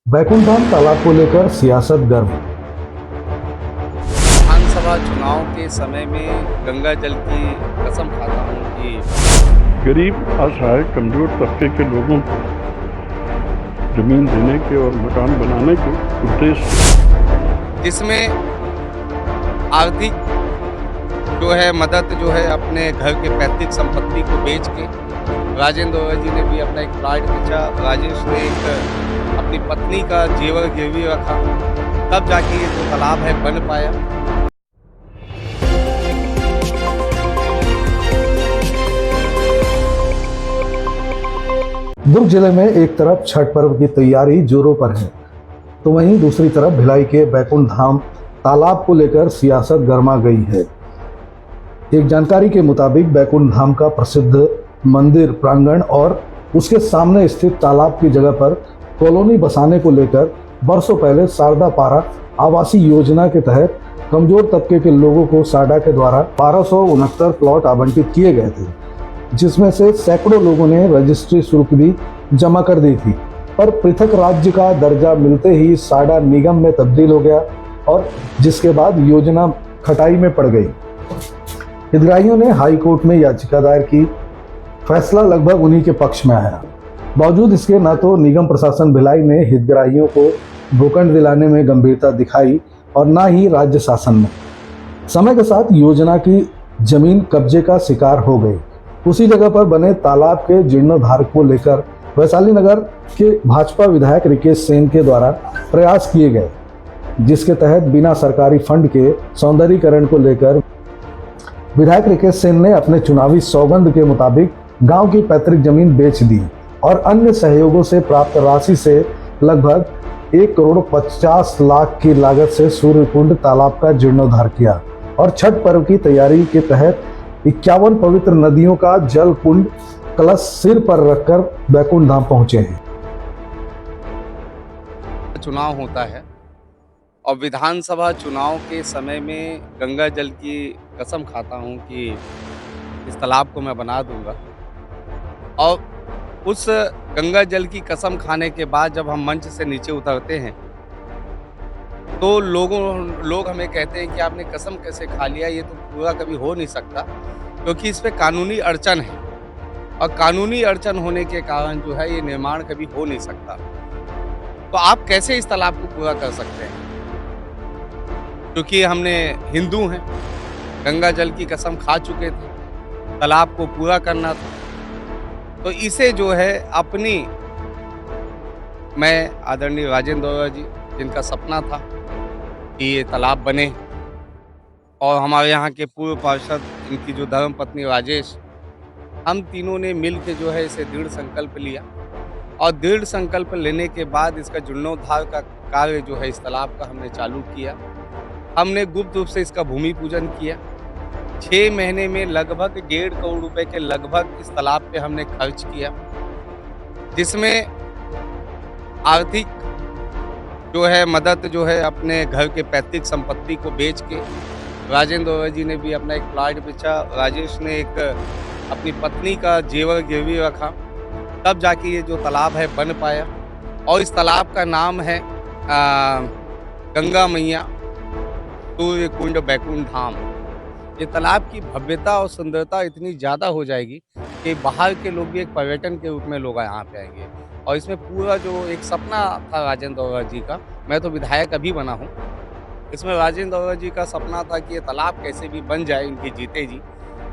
बैकुंठ धाम तालाब को लेकर सियासत गर्म। विधानसभा चुनाव के समय में गंगा जल की कसम खाता हूँ कि गरीब असहाय कमजोर तबके के लोगों को जमीन देने के और मकान बनाने के उद्देश्य जिसमें आर्थिक जो है मदद जो है अपने घर के पैतृक संपत्ति को बेच के राजेंद्र ओवैसी जी ने भी अपना एक प्लाट बेचा। राजेश ने एक अपनी पत्नी का जेवर गिरवी रखा, तब जाके ये जो तालाब है बन पाया। दुर्ग जिले में एक तरफ छठ पर्व की तैयारी जोरों पर है, तो वहीं दूसरी तरफ भिलाई के बैकुंठ धाम तालाब को लेकर सियासत गर्मा गई है। एक जानकारी के मुताबिक बैकुंठ धाम का प्रसिद्ध मंदिर प्रांगण और उसके सामने स्थित तालाब की जगह पर कॉलोनी बसाने को लेकर बरसों पहले शारदा पारा आवासीय योजना के तहत कमजोर तबके के लोगों को साडा के द्वारा 1269 प्लॉट आवंटित किए गए थे, जिसमें से सैकड़ों लोगों ने रजिस्ट्री शुल्क भी जमा कर दी थी। पर पृथक राज्य का दर्जा मिलते ही साडा निगम में तब्दील हो गया और जिसके बाद योजना खटाई में पड़ गई। हितग्राहियों ने हाई कोर्ट में याचिका दायर की, फैसला लगभग उन्हीं के पक्ष में आया। बावजूद इसके न तो निगम प्रशासन भिलाई ने हितग्राहियों को भूखंड दिलाने में गंभीरता दिखाई और न ही राज्य शासन ने। समय के साथ योजना की जमीन कब्जे का शिकार हो गई। उसी जगह पर बने तालाब के जीर्णोद्धार को लेकर वैशाली नगर के भाजपा विधायक रिकेश सेन के द्वारा प्रयास किए गए, जिसके तहत बिना सरकारी फंड के सौंदर्यीकरण को लेकर विधायक रिकेश सेन ने अपने चुनावी सौगंध के मुताबिक गांव की पैतृक जमीन बेच दी और अन्य सहयोगों से प्राप्त राशि से लगभग 1,50,00,000 की लागत से सूर्यकुंड तालाब का जीर्णोद्धार किया और छठ पर्व की तैयारी के तहत 51 पवित्र नदियों का जल कुंड कलश सिर पर रखकर बैकुंठ धाम पहुंचे हैं। चुनाव होता है और विधानसभा चुनाव के समय में गंगा जल की कसम खाता हूँ कि इस तालाब को मैं बना दूंगा। और उस गंगा जल की कसम खाने के बाद जब हम मंच से नीचे उतरते हैं तो लोग हमें कहते हैं कि आपने कसम कैसे खा लिया, ये तो पूरा कभी हो नहीं सकता, क्योंकि इस पे कानूनी अड़चन है और कानूनी अड़चन होने के कारण जो है ये निर्माण कभी हो नहीं सकता। तो आप कैसे इस तालाब को पूरा कर सकते हैं? क्योंकि हमने हिंदू हैं, गंगा जल की कसम खा चुके थे, तालाब को पूरा करना था, तो इसे जो है अपनी मैं आदरणीय राजेंद्र ओवैसी जी जिनका सपना था कि ये तालाब बने और हमारे यहाँ के पूर्व पार्षद इनकी जो धर्म पत्नी राजेश, हम तीनों ने मिल के जो है इसे दृढ़ संकल्प लिया और दृढ़ संकल्प लेने के बाद इसका जीर्णोद्धार का कार्य जो है इस तालाब का हमने चालू किया। हमने गुप्त रूप से इसका भूमि पूजन किया। 6 महीने में लगभग 1.5 करोड़ रुपए के लगभग इस तालाब पे हमने खर्च किया, जिसमें आर्थिक जो है मदद जो है अपने घर के पैतृक संपत्ति को बेच के राजेंद्र ओवैसी जी ने भी अपना एक प्लाट बेचा। राजेश ने एक अपनी पत्नी का जेवर गिरवी रखा, तब जाके ये जो तालाब है बन पाया और इस तालाब का नाम है गंगा मैया सूर्य कुंड बैकुंठ धाम। ये तालाब की भव्यता और सुंदरता इतनी ज़्यादा हो जाएगी कि बाहर के लोग भी एक पर्यटन के रूप में लोग यहाँ पे आएंगे। और इसमें पूरा जो एक सपना था राजेंद्र ओवैसी जी का, मैं तो विधायक अभी बना हूँ, इसमें राजेंद्र ओवैसी जी का सपना था कि ये तालाब कैसे भी बन जाए इनकी जीते जी।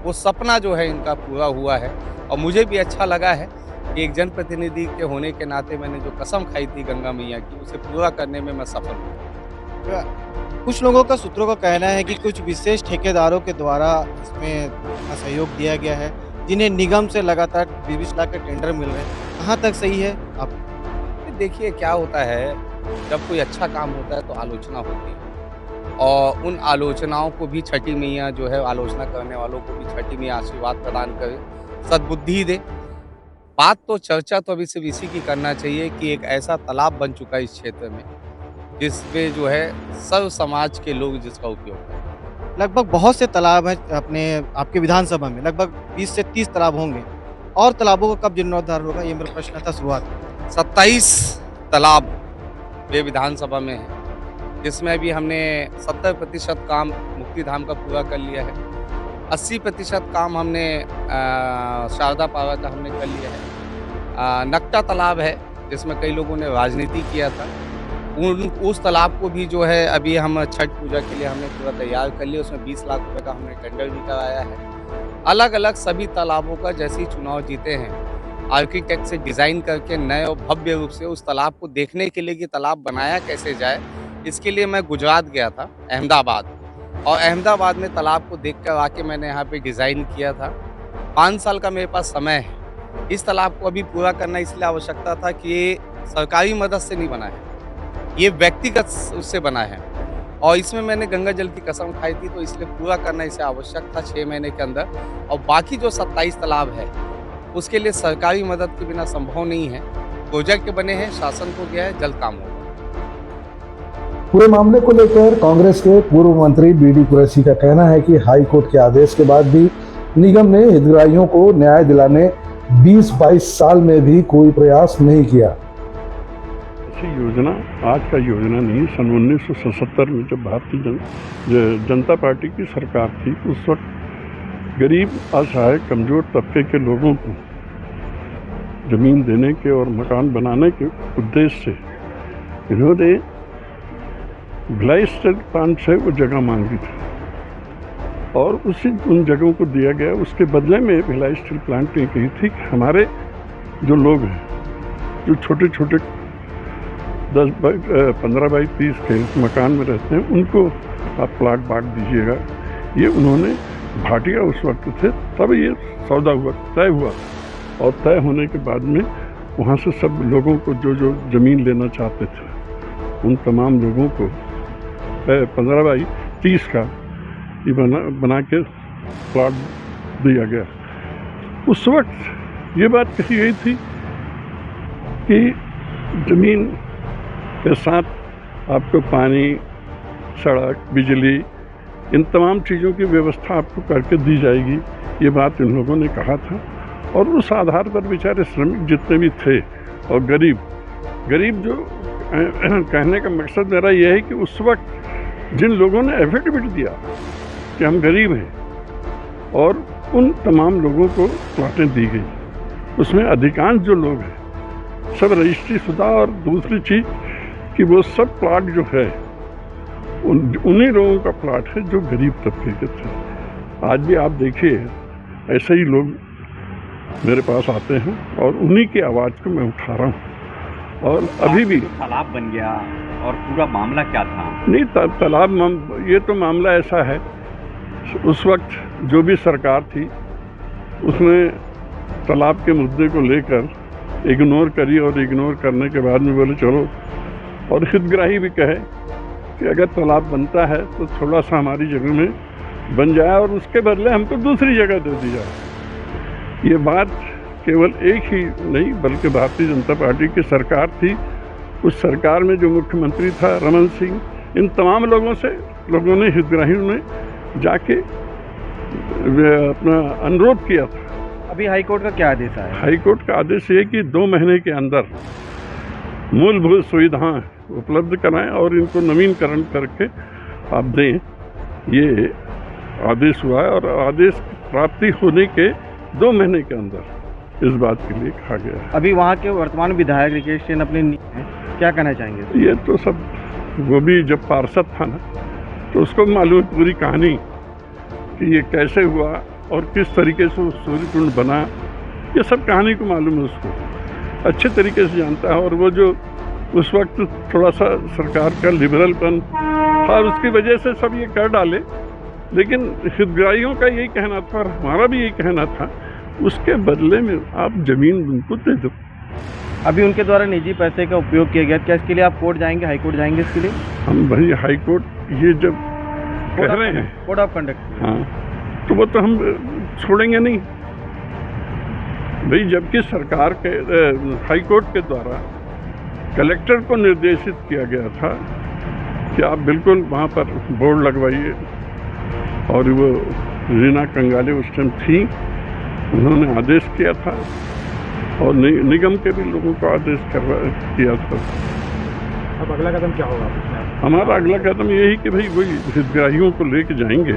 वो सपना जो है इनका पूरा हुआ है और मुझे भी अच्छा लगा है कि एक जनप्रतिनिधि के होने के नाते मैंने जो कसम खाई थी गंगा मैया की, उसे पूरा करने में मैं सफल हूँ। कुछ लोगों का सूत्रों का कहना है कि कुछ विशेष ठेकेदारों के द्वारा इसमें अपना सहयोग दिया गया है, जिन्हें निगम से लगातार 20 लाख के टेंडर मिल रहे हैं। कहाँ तक सही है? आप देखिए क्या होता है, जब कोई अच्छा काम होता है तो आलोचना होती है और उन आलोचनाओं को भी छठी मैया जो है, आलोचना करने वालों को भी छठी मैया आशीर्वाद प्रदान करे, सद्बुद्धि दे। बात तो चर्चा तो अभी सिर्फ इसी की करना चाहिए कि एक ऐसा तालाब बन चुका है इस क्षेत्र में जिसमें जो है सर्व समाज के लोग जिसका उपयोग करें। लगभग बहुत से तालाब हैं अपने आपके विधानसभा में, लगभग 20 से 30 तालाब होंगे और तालाबों का कब जीर्णोद्धार होगा, ये मेरा प्रश्न था शुरुआत में। 27 तालाब वे विधानसभा में है, जिसमें अभी हमने 70% काम मुक्तिधाम का पूरा कर लिया है। 80% काम हमने शारदा पावर का हमने कर लिया है। नक्टा तालाब है, जिसमें कई लोगों ने राजनीति किया था। उस तालाब को भी जो है अभी हम छठ पूजा के लिए हमने पूरा तैयार कर लिया। उसमें 20 लाख रुपए का हमने टेंडर भी कराया है। अलग-अलग सभी तालाबों का जैसे ही चुनाव जीते हैं, आर्किटेक्ट से डिज़ाइन करके नए और भव्य रूप से उस तालाब को देखने के लिए कि तालाब बनाया कैसे जाए, इसके लिए मैं गुजरात गया था, अहमदाबाद। और अहमदाबाद में तालाब को देख कर आके मैंने यहाँ पे डिज़ाइन किया था। 5 साल का मेरे पास समय है। इस तालाब को अभी पूरा करना इसलिए आवश्यकता था कि ये सरकारी मदद से नहीं बना है, ये व्यक्तिगत उससे बना है। और इसमें मैंने गंगा जल की कसम खाई थी, तो इसलिए पूरा करना इसे आवश्यक था 6 महीने के अंदर। और बाकी जो 27 तालाब है, उसके लिए सरकारी मदद के बिना संभव नहीं है। प्रोजेक्ट बने हैं, शासन को गया है, जल्द काम होगा। पूरे मामले को लेकर कांग्रेस के पूर्व मंत्री बीडी कुरैशी का कहना है कि हाई कोर्ट के आदेश के बाद भी निगम ने हितग्राहियों को न्याय दिलाने 20-22 साल में भी कोई प्रयास नहीं किया। ऐसी योजना आज का योजना नहीं। सन 1977 में जब भारतीय जनता पार्टी की सरकार थी, उस वक्त गरीब, असहाय, कमजोर तबके के लोगों को जमीन देने के और मकान बनाने के उद्देश्य से इन्होंने भिलाई स्टील प्लांट से वो जगह मांगी थी और उन जगहों को दिया गया। उसके बदले में भिलाई स्टील प्लांट ने कही थी कि हमारे जो लोग हैं, जो छोटे छोटे 15 बाई 30 के मकान में रहते हैं, उनको आप प्लाट बांट दीजिएगा। ये उन्होंने भाटिया उस वक्त थे, तब ये सौदा हुआ, तय हुआ। और तय होने के बाद में वहाँ से सब लोगों को जो जो ज़मीन लेना चाहते थे, उन तमाम लोगों को 15 बाई 30 का ये बना के प्लाट दिया गया। उस वक्त ये बात कही गई थी कि ज़मीन के साथ आपको पानी, सड़क, बिजली, इन तमाम चीज़ों की व्यवस्था आपको करके दी जाएगी। ये बात इन लोगों ने कहा था और उस आधार पर बेचारे श्रमिक जितने भी थे और गरीब जो कहने का मकसद मेरा यह है कि उस वक्त जिन लोगों ने एफिडेविट दिया कि हम गरीब हैं और उन तमाम लोगों को प्लाटें दी गई, उसमें अधिकांश जो लोग हैं सब रजिस्ट्री शुदा और दूसरी चीज़ कि वो सब प्लाट जो है उन्हीं लोगों का प्लाट है जो गरीब तबके के थे। आज भी आप देखिए ऐसे ही लोग मेरे पास आते हैं और उन्हीं की आवाज़ को मैं उठा रहा हूँ। और अभी भी तालाब बन गया और पूरा मामला क्या था? नहीं, तालाब ये तो मामला ऐसा है, उस वक्त जो भी सरकार थी उसने तालाब के मुद्दे को लेकर इग्नोर करी और इग्नोर करने के बाद में बोले चलो, और हितग्राही भी कहे कि अगर तालाब बनता है तो थोड़ा सा हमारी जगह में बन जाए और उसके बदले हमको दूसरी जगह दे दी जाए। ये बात केवल एक ही नहीं बल्कि भारतीय जनता पार्टी की सरकार थी, उस सरकार में जो मुख्यमंत्री था रमन सिंह, इन तमाम लोगों ने हितग्राहियों ने जाके अपना अनुरोध किया था। अभी हाई कोर्ट का क्या आदेश आया? हाई कोर्ट का आदेश ये कि 2 महीने के अंदर मूलभूत सुविधाएं उपलब्ध कराएं और इनको नवीनीकरण करके आप दें, ये आदेश हुआ है। और आदेश प्राप्ति होने के 2 महीने के अंदर इस बात के लिए कहा गया है। अभी वहाँ के वर्तमान विधायक रिकेश सेन अपने क्या कहना चाहेंगे? ये तो सब, वो भी जब पार्षद था ना तो उसको मालूम पूरी कहानी कि ये कैसे हुआ और किस तरीके से सूर्य कुंड बना, ये सब कहानी को मालूम है, उसको अच्छे तरीके से जानता है। और वो जो उस वक्त थोड़ा सा सरकार का लिबरलपन था, उसकी वजह से सब ये कर डाले। लेकिन हितग्राहियों का यही कहना था और हमारा भी यही कहना था, उसके बदले में आप ज़मीन उनको दे दो। अभी उनके द्वारा निजी पैसे का उपयोग किया गया, क्या इसके लिए आप कोर्ट जाएंगे, हाई कोर्ट जाएंगे इसके लिए? हम भाई हाई कोर्ट ये जब कह रहे हैं कोड ऑफ कंडक्ट, हाँ, तो वो तो हम छोड़ेंगे नहीं भाई। जबकि सरकार के हाई कोर्ट के द्वारा कलेक्टर को निर्देशित किया गया था कि आप बिल्कुल वहाँ पर बोर्ड लगवाइए, और वो रीना कंगाले उस टाइम थी, उन्होंने आदेश किया था और निगम के भी लोगों को आदेश किया था। अब अगला कदम क्या होगा इसमें? हमारा अगला कदम यही कि भाई वही हितग्राहियों को लेके जाएंगे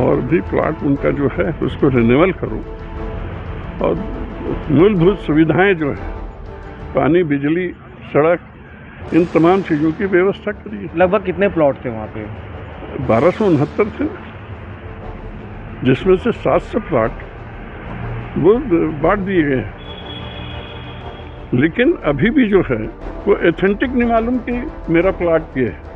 और भी प्लाट उनका जो है उसको रिन्यूअल करो और मूलभूत सुविधाएं जो है पानी, बिजली, सड़क, इन तमाम चीज़ों की व्यवस्था करिए। लगभग कितने प्लॉट थे वहाँ पे? 1269 थे, जिसमें से 700 प्लाट वो बांट दिए गए हैं। लेकिन अभी भी जो है वो एथेंटिक नहीं मालूम कि मेरा प्लाट ये है।